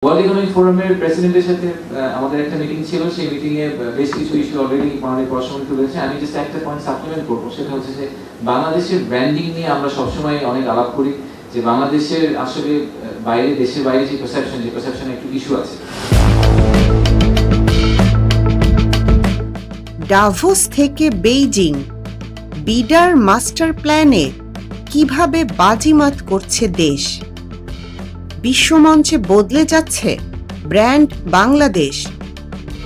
World economic ফোরামের প্রেসিডেন্টের সাথে আমাদের একটা মিটিং ছিল। সেই মিটিং এ বেশ কিছু ইস্যু অলরেডি আমাদের পড়াশোনা তুলেছে। আমি জাস্ট একটা পয়েন্ট সাপ্লিমেন্ট করবো, সেটা হচ্ছে যে বাংলাদেশের ব্র্যান্ডিং নিয়ে আমরা সবসময় অনেক আলাপ করি যে বাংলাদেশের আসলে দেশের বাইরে যে পারসেপশন একটু ইস্যু আছে। ডাভোস থেকে বেইজিং, বিডার মাস্টার প্ল্যানে কিভাবে বাজিমাত করছে দেশ। বিশ্বমঞ্চে বদলে যাচ্ছে ব্র্যান্ড বাংলাদেশ।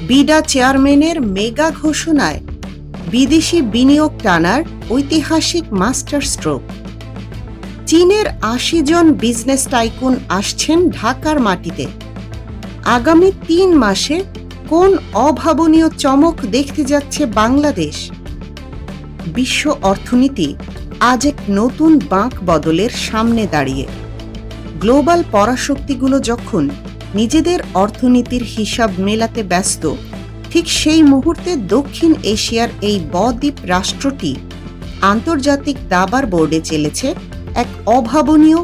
বিডা চেয়ারম্যানের মেগা ঘোষণায় বিদেশি বিনিয়োগ টানার ঐতিহাসিক মাস্টার স্ট্রোক। চীনের ৮০ জন বিজনেস টাইকুন আসছেন ঢাকার মাটিতে। আগামী ৩ মাসে কোন অভাবনীয় চমক দেখতে যাচ্ছে বাংলাদেশ। বিশ্ব অর্থনীতি আজ এক নতুন বাঁক বদলের সামনে দাঁড়িয়ে। গ্লোবাল পরাশক্তিগুলো যখন নিজেদের অর্থনীতির হিসাব মেলাতে ব্যস্ত, ঠিক সেই মুহূর্তে দক্ষিণ এশিয়ার এই বদ্বীপ রাষ্ট্রটি আন্তর্জাতিক দাবার বোর্ডে চলেছে এক অভাবনীয়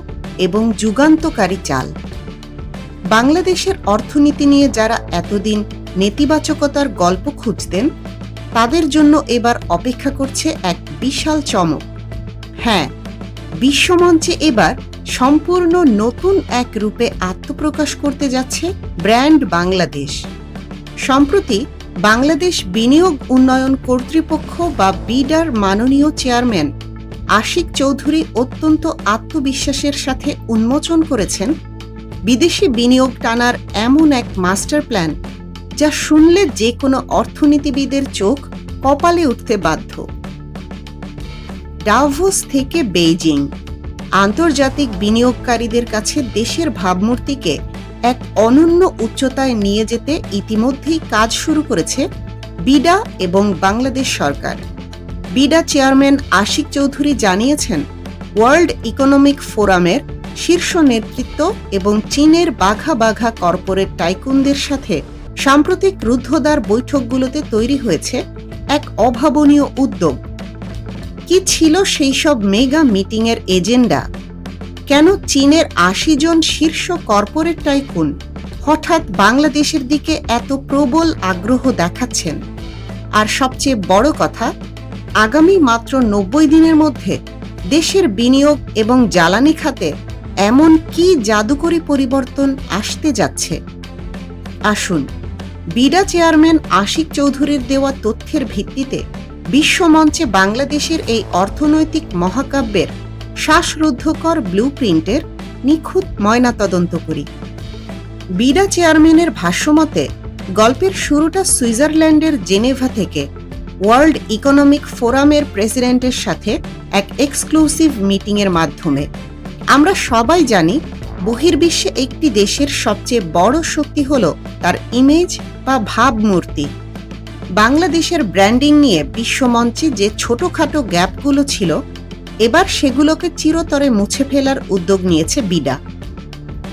এবং যুগান্তকারী চাল। বাংলাদেশের অর্থনীতি নিয়ে যারা এতদিন নেতিবাচকতার গল্প খুঁজতেন, তাদের জন্য এবার অপেক্ষা করছে এক বিশাল চমক। হ্যাঁ, বিশ্বমঞ্চে এবার সম্পূর্ণ নতুন এক রূপে আত্মপ্রকাশ করতে যাচ্ছে ব্র্যান্ড বাংলাদেশ। সম্প্রতি বাংলাদেশ বিনিয়োগ উন্নয়ন কর্তৃপক্ষ বা বিডার মাননীয় চেয়ারম্যান আশিক চৌধুরী অত্যন্ত আত্মবিশ্বাসের সাথে উন্মোচন করেছেন বিদেশি বিনিয়োগ টানার এমন এক মাস্টার প্ল্যান, যা শুনলে যে কোনো অর্থনীতিবিদের চোখ কপালে উঠতে বাধ্য। ডাভোস থেকে বেইজিং, আন্তর্জাতিক বিনিয়োগকারীদের কাছে দেশের ভাবমূর্তিকে এক অনন্য উচ্চতায় নিয়ে যেতে ইতিমধ্যেই কাজ শুরু করেছে বিডা এবং বাংলাদেশ সরকার। বিডা চেয়ারম্যান আশিক চৌধুরী জানিয়েছেন, ওয়ার্ল্ড ইকোনমিক ফোরামের শীর্ষ নেতৃত্ব এবং চীনের বাঘা বাঘা কর্পোরেট টাইকুনদের সাথে সাম্প্রতিক রুদ্ধদ্বার বৈঠকগুলোতে তৈরি হয়েছে এক অভাবনীয় উদ্যোগ। কি ছিল সেই সব মেগা মিটিংয়ের এজেন্ডা? কেন চীনের ৮০ জন শীর্ষ কর্পোরেট টাইকুন হঠাৎ বাংলাদেশের দিকে এত প্রবল আগ্রহ দেখাচ্ছেন? আর সবচেয়ে বড় কথা, আগামী মাত্র ৯০ দিনের মধ্যে দেশের বিনিয়োগ এবং জ্বালানি খাতে এমন কি জাদুকরী পরিবর্তন আসতে যাচ্ছে? আসুন, বিডা চেয়ারম্যান আশিক চৌধুরীর দেওয়া তথ্যের ভিত্তিতে বিশ্বমঞ্চে বাংলাদেশের এই অর্থনৈতিক মহাকাব্যের শ্বাসরুদ্ধকর ব্লুপ্রিন্টের নিখুঁত ময়নাতদন্ত করি। বিডা চেয়ারম্যানের ভাষ্যমতে, গল্পের শুরুটা সুইজারল্যান্ডের জেনেভা থেকে ওয়ার্ল্ড ইকোনমিক ফোরামের প্রেসিডেন্টের সাথে এক এক্সক্লুসিভ মিটিংয়ের মাধ্যমে। আমরা সবাই জানি, বহির্বিশ্বে একটি দেশের সবচেয়ে বড় শক্তি হল তার ইমেজ বা ভাবমূর্তি। বাংলাদেশের ব্র্যান্ডিং নিয়ে বিশ্বমঞ্চে যে ছোটখাটো গ্যাপগুলো ছিল, এবার সেগুলোকে চিরতরে মুছে ফেলার উদ্যোগ নিয়েছে বিডা।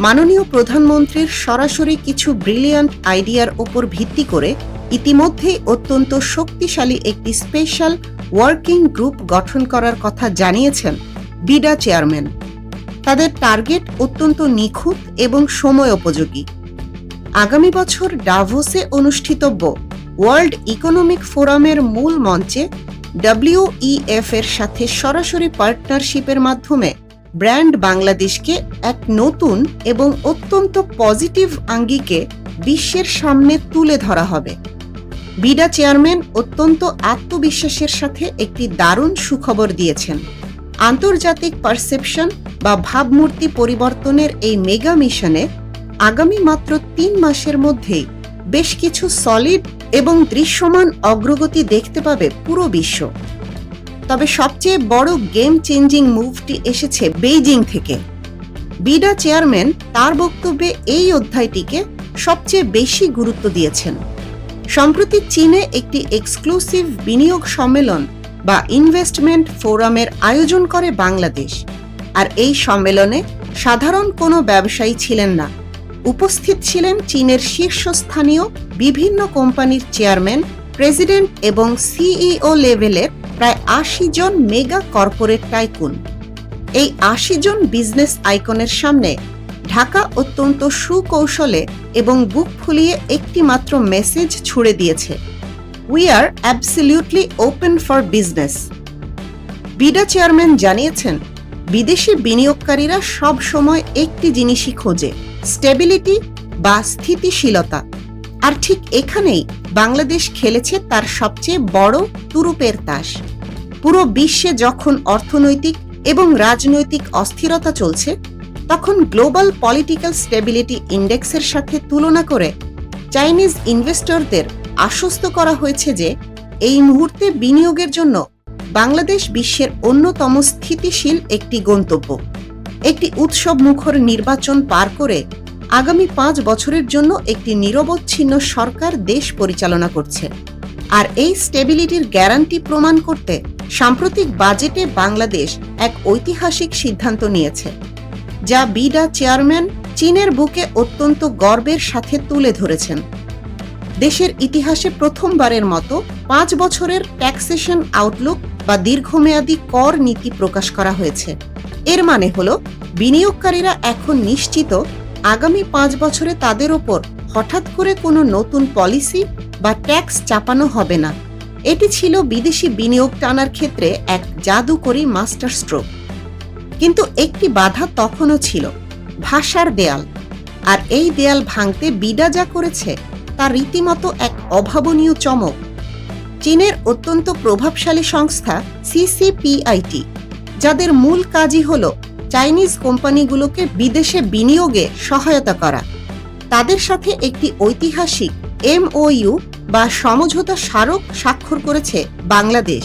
মাননীয় প্রধানমন্ত্রীর সরাসরি কিছু ব্রিলিয়ান্ট আইডিয়ার ওপর ভিত্তি করে ইতিমধ্যেই অত্যন্ত শক্তিশালী একটি স্পেশাল ওয়ার্কিং গ্রুপ গঠন করার কথা জানিয়েছেন বিডা চেয়ারম্যান। তাদের টার্গেট অত্যন্ত নিখুঁত এবং সময়োপযোগী। আগামী বছর ডাভোসে অনুষ্ঠিতব্য ওয়ার্ল্ড ইকোনমিক ফোরামের মূল মঞ্চে WEF এর সাথে সরাসরি পার্টনারশিপের মাধ্যমে ব্র্যান্ড বাংলাদেশকে এক নতুন এবং অত্যন্ত পজিটিভ আঙ্গিকে বিশ্বের সামনে তুলে ধরা হবে। বিডা চেয়ারম্যান অত্যন্ত আত্মবিশ্বাসের সাথে একটি দারুণ সুখবর দিয়েছেন। আন্তর্জাতিক পারসেপশন বা ভাবমূর্তি পরিবর্তনের এই মেগা মিশনে আগামী মাত্র ৩ মাসের মধ্যেই বেশ কিছু সলিড এবং দৃশ্যমান অগ্রগতি দেখতে পাবে পুরো বিশ্ব। তবে সবচেয়ে বড় গেম চেঞ্জিং মুভটি এসেছে বেইজিং থেকে। বিডা চেয়ারম্যান তার বক্তব্যে এই অধ্যায়টিকে সবচেয়ে বেশি গুরুত্ব দিয়েছেন। সম্প্রতি চীনে একটি এক্সক্লুসিভ বিনিয়োগ সম্মেলন বা ইনভেস্টমেন্ট ফোরামের আয়োজন করে বাংলাদেশ। আর এই সম্মেলনে সাধারণ কোনো ব্যবসায়ী ছিলেন না। উপস্থিত ছিলেন চীনের শীর্ষস্থানীয় বিভিন্ন কোম্পানির চেয়ারম্যান, প্রেসিডেন্ট এবং সিইও লেভেলের প্রায় ৮০ জন মেগা কর্পোরেট টাইকুন। এই ৮০ জন বিজনেস আইকনের সামনে ঢাকা অত্যন্ত সুকৌশলে এবং বুক ফুলিয়ে একটি মাত্র মেসেজ ছুড়ে দিয়েছে, we are absolutely open for business. BIDA chairman জানিয়েছেন, বিদেশি বিনিয়োগকারীরা সব সময় একটি জিনিসই খোঁজে, স্টেবিলিটি বা স্থিতিশীলতা। আর ঠিক এখানেই বাংলাদেশ খেলেছে তার সবচেয়ে বড় তুরুপের তাস। পুরো বিশ্বে যখন অর্থনৈতিক এবং রাজনৈতিক অস্থিরতা চলছে, তখন গ্লোবাল পলিটিক্যাল স্টেবিলিটি ইন্ডেক্সের সাথে তুলনা করে চাইনিজ ইনভেস্টরদের আশ্বস্ত করা হয়েছে যে এই মুহূর্তে বিনিয়োগের জন্য বাংলাদেশ বিশ্বের অন্যতম স্থিতিশীল একটি গন্তব্য। একটি উৎসব মুখর নির্বাচন পার করে আগামী 5 বছরের জন্য একটি নিরবচ্ছিন্ন সরকার দেশ পরিচালনা করছে। আর এই স্টেবিলিটির গ্যারান্টি প্রমাণ করতে সাম্প্রতিক বাজেটে বাংলাদেশ এক ঐতিহাসিক সিদ্ধান্ত নিয়েছে, যা বিডা চেয়ারম্যান চীনের বুকে অত্যন্ত গর্বের সাথে তুলে ধরেছেন। দেশের ইতিহাসে প্রথমবারের মতো 5 বছরের ট্যাক্সেশন আউটলুক বা দীর্ঘমেয়াদী কর নীতি প্রকাশ করা হয়েছে। এর মানে হল বিনিয়োগকারীরা এখন নিশ্চিত আগামী 5 বছরে তাদের ওপর হঠাৎ করে কোনো নতুন পলিসি বা ট্যাক্স চাপানো হবে না। এটি ছিল বিদেশি বিনিয়োগ টানার ক্ষেত্রে এক জাদুকরী মাস্টার স্ট্রোক। কিন্তু একটি বাধা তখনও ছিল, ভাষার দেয়াল। আর এই দেয়াল ভাঙতে বিডা যা করেছে তা রীতিমতো এক অভাবনীয় চমক। চীনের অত্যন্ত প্রভাবশালী সংস্থা সিসিপিআইটি, যাদের মূল কাজই হল চাইনিজ কোম্পানিগুলোকে বিদেশে বিনিয়োগে সহায়তা করা, তাদের সাথে একটি ঐতিহাসিক এমওইউ বা সমঝোতা স্মারক স্বাক্ষর করেছে বাংলাদেশ।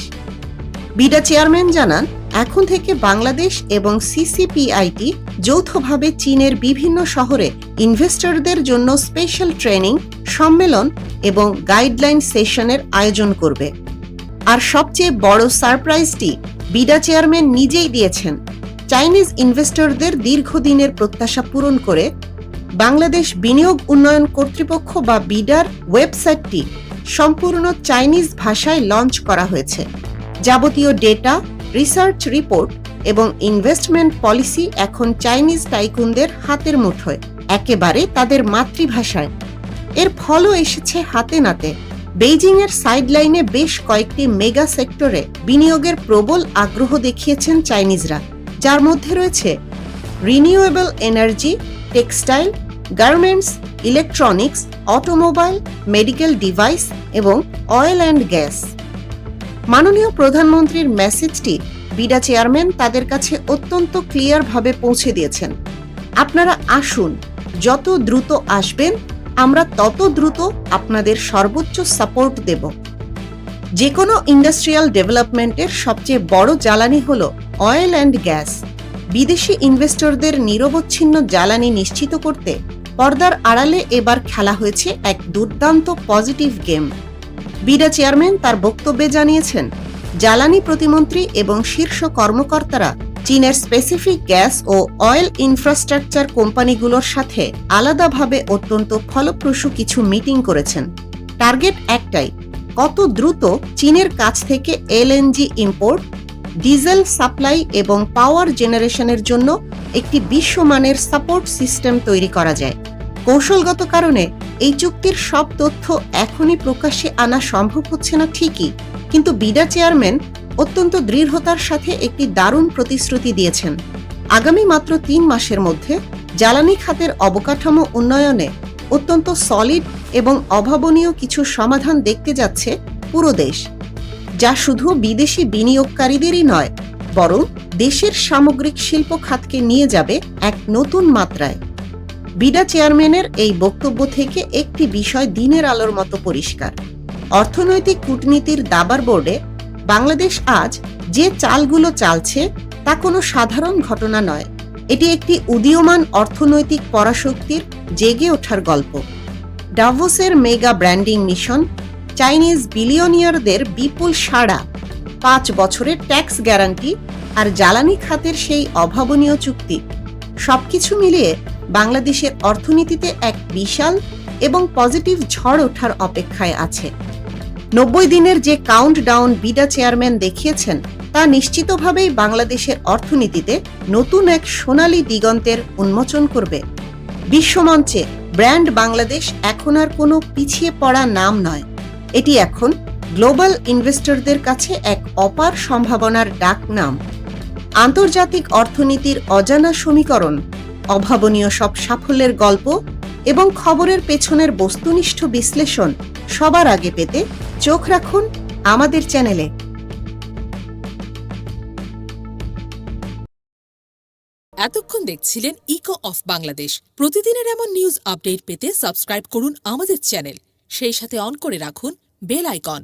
বিডা চেয়ারম্যান জানান, এখন থেকে বাংলাদেশ এবং সিসিপিআইটি যৌথভাবে চীনের বিভিন্ন শহরে ইনভেস্টরদের জন্য স্পেশাল ট্রেনিং, সম্মেলন এবং গাইডলাইন সেশনের আয়োজন করবে। আর সবচেয়ে বড় সারপ্রাইজটি বিডা চেয়ারম্যান নিজেই দিয়েছেন। চাইনিজ ইনভেস্টরদের দীর্ঘদিনের প্রত্যাশা পূরণ করে বাংলাদেশ বিনিয়োগ উন্নয়ন কর্তৃপক্ষ বা বিডার ওয়েবসাইটটি সম্পূর্ণ চাইনিজ ভাষায় লঞ্চ করা হয়েছে। যাবতীয় ডেটা, রিসার্চ রিপোর্ট এবং ইনভেস্টমেন্ট পলিসি এখন চাইনিজ টাইকুনদের হাতের মুঠোয়, একেবারে তাদের মাতৃভাষায়। এর ফলও এসেছে হাতে নাতে। বেইজিংয়ের সাইডলাইনে বেশ কয়েকটি মেগা সেক্টরে বিনিয়োগের প্রবল আগ্রহ দেখিয়েছেন চাইনিজরা, যার মধ্যে রয়েছে renewable energy, textile, garments, electronics, automobile, medical device এবং অয়েল অ্যান্ড গ্যাস। মাননীয় প্রধানমন্ত্রীর মেসেজটি বিডা চেয়ারম্যান তাদের কাছে অত্যন্ত ক্লিয়ারভাবে পৌঁছে দিয়েছেন। আপনারা আসুন, যত দ্রুত আসবেন আমরা তত দ্রুত আপনাদের সর্বোচ্চ সাপোর্ট দেব। যে কোনো ইন্ডাস্ট্রিয়াল ডেভেলপমেন্টের সবচেয়ে বড় জ্বালানি হল অয়েল অ্যান্ড গ্যাস। বিদেশি ইনভেস্টরদের নিরবচ্ছিন্ন জ্বালানি নিশ্চিত করতে পর্দার আড়ালে এবার খেলা হয়েছে এক দুর্দান্ত পজিটিভ গেম। বিডা চেয়ারম্যান তার বক্তব্যে জানিয়েছেন, জ্বালানি প্রতিমন্ত্রী এবং শীর্ষ কর্মকর্তারা চীনের স্পেসিফিক গ্যাস ও অয়েল ইনফ্রাস্ট্রাকচার কোম্পানিগুলোর সাথে আলাদাভাবে অত্যন্ত ফলপ্রসূ কিছু মিটিং করেছেন। টার্গেট একটাই, কত দ্রুত চীনের কাছ থেকে এলএনজি ইম্পোর্ট, ডিজেল সাপ্লাই এবং পাওয়ার জেনারেশনের জন্য একটি বিশ্বমানের সাপোর্ট সিস্টেম তৈরি করা যায়। কৌশলগত কারণে এই চুক্তির সব তথ্য এখনই প্রকাশ্যে আনা সম্ভব হচ্ছে না ঠিকই, কিন্তু বিডা চেয়ারম্যান অত্যন্ত দৃঢ়তার সাথে একটি দারুণ প্রতিশ্রুতি দিয়েছেন। আগামী মাত্র 3 মাসের মধ্যে জ্বালানি খাতের অবকাঠামো উন্নয়নে অত্যন্ত সলিড এবং অভাবনীয় কিছু সমাধান দেখতে যাচ্ছে পুরো দেশ, যা শুধু বিদেশি বিনিয়োগকারীদেরই নয়, বরং দেশের সামগ্রিক শিল্প খাতকে নিয়ে যাবে এক নতুন মাত্রায়। বিডা চেয়ারম্যানের এই বক্তব্য থেকে একটি বিষয় দিনের আলোর মতো পরিষ্কার। অর্থনৈতিক কূটনীতির দাবার বোর্ডে বাংলাদেশ আজ যে চালগুলো চালছে তা কোনো সাধারণ ঘটনা নয়। এটি একটি উদীয়মান অর্থনৈতিক পরাশক্তির জেগে ওঠার গল্প। ডাভোসের মেগা ব্র্যান্ডিং মিশন, চাইনিজ বিলিয়নিয়ারদের বিপুল সাড়া, 5 বছরের ট্যাক্স গ্যারান্টি আর জ্বালানি খাতের সেই অভাবনীয় চুক্তি, সবকিছু মিলিয়ে বাংলাদেশের অর্থনীতিতে এক বিশাল এবং পজিটিভ ঝড় ওঠার অপেক্ষায় আছে। 90 দিনের যে কাউন্টডাউন বিডা চেয়ারম্যান দেখিয়েছেন তা নিশ্চিতভাবেই বাংলাদেশের অর্থনীতিতে নতুন এক সোনালী দিগন্তের উন্মোচন করবে। বিশ্বমঞ্চে ব্র্যান্ড বাংলাদেশ এখন আর কোনো পিছিয়ে পড়া নাম নয়, এটি এখন গ্লোবাল ইনভেস্টরদের কাছে এক অপার সম্ভাবনার ডাকনাম। আন্তর্জাতিক অর্থনীতির অজানা সমীকরণ, অভাবনীয় সব সাফল্যের গল্প এবং খবরের পেছনের বস্তুনিষ্ঠ বিশ্লেষণ সবার আগে পেতে চোখ রাখুন আমাদের চ্যানেলে। এতক্ষণ দেখছিলেন ইকো অফ বাংলাদেশ। প্রতিদিনের এমন নিউজ আপডেট পেতে সাবস্ক্রাইব করুন আমাদের চ্যানেল, সেই সাথে অন করে রাখুন বেল আইকন।